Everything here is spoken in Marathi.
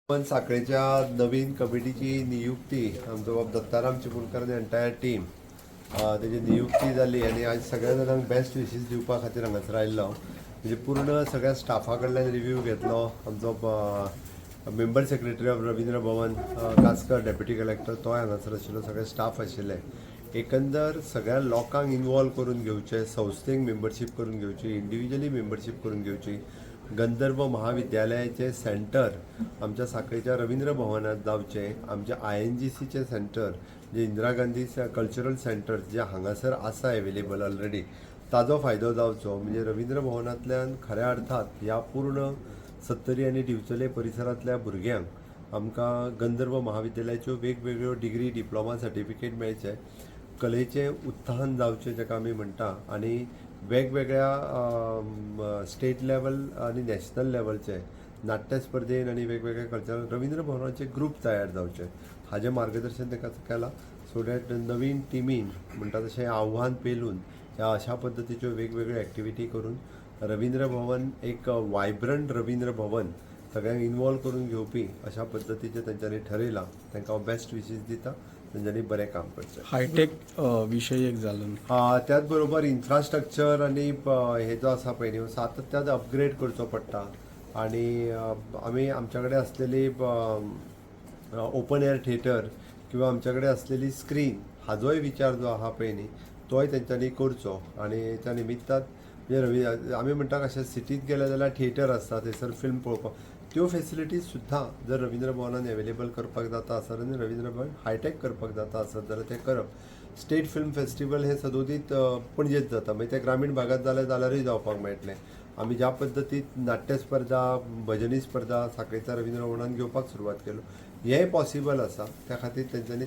पण साखळेच्या नवीन कमिटीची नियुक्ती आमचो बाब दत्ताराम चिपळूणकर आनी एंटायर टीम तेजी नियुक्ती जाली आनी आज सगळ्या जाणांक बेस्ट विशीस दिवपा खातीर हांगासर आयिल्लो. म्हणजे पूर्ण सगळ्या स्टाफा कडल्यान रिव्यू घेतलो. आमचो member secretary of Ravindra Bhavan Kaskar deputy collector तोय हांगासर आशिल्लो, सगळे स्टाफ आशिल्ले. एकंदर सगळ्या लोकांक इन्वॉल्व करून घेवचे, संस्थेक मेंबरशीप करून घेवची, इंडिव्हिज्युअली मेंबरशीप करून घेवची. गंधर्व महाविद्यालयाचे सेंटर आमच्या साखळेच्या रवींद्र भवनात जावचे. आमच्या INGCचे सेंटर जे इंदिरा गांधी कल्चरल सेंटर जे हांगासर आसा एवेलेबल ऑलरेडी, ताजो फायदो जावचो. म्हणजे रवींद्र भवनांतल्यान खऱ्या अर्थात ह्या पूर्ण सत्तरी आनी दिवचले परिसरांतल्या भुरग्यांक आमकां गंधर्व महाविद्यालयाच्यो वेगवेगळ्यो डिग्री डिप्लोमा सर्टिफिकेट मेळचे, कलेचें उत्थान जावचें जेका आमी म्हणटा, आनी वेगवेगळ्या स्टेट लेवल आनी नॅशनल लेवलचे नाट्य स्पर्धेन आनी वेगवेगळ्या कल्चरल रवींद्र भवनाचे ग्रूप तयार जावचे हाजें मार्गदर्शन ताका केलां. सो दॅट नवीन टिमीन म्हणटा तशें आव्हान पेलून ह्या अशा पद्दतीच्यो वेगवेगळ्यो एक्टिविटी करून रवींद्र भवन एक वायब्रंट रवींद्र भवन सगळ्यांक इन्वॉल्व करून घेवपी अशा पद्दतीचें तेंच्यांनी ठरयलां. तांकां बेस्ट विशीस दिता. तेंच्यांनी बरें काम करचें. हायटेक विशय एक जालो. त्याच बरोबर इन्फ्रास्ट्रक्चर आनी हे जो आसा पळय न्ही सातत्यान अपग्रेड करचो पडटा. आनी आमी आमच्या कडेन आसलेली ओपन एअर थिएटर किंवा आमच्या कडेन आसलेली स्क्रीन हाजोय विचार जो आहा पळय न्ही तोय तेंच्यांनी करचो. आनी त्या निमित्तान म्हणजे आमी म्हणटा कशें सिटींत गेले जाल्यार थिएटर आसता, थंयसर फिल्म पळोवपाक त्यो फेसिलिटीज सुद्दां जर रवींद्र भवनान एवेलेबल करपाक जाता आसत आनी रवींद्र भवन हायटेक करपाक जाता आसत जाल्यार तें करप. स्टेट फिल्म फेस्टिवल हे सदोदीत पणजेत जाता, मागीर ते ग्रामीण भागात जाल्यारूय जावपाक मेळटलें. आमी ज्या पद्दतीन नाट्य स्पर्धा, भजनी स्पर्धा साखळेच्या रवींद्र भवनान घेवपाक सुरवात केलो, हेंय पॉसिबल आसा. त्या खातीर तेंच्यांनी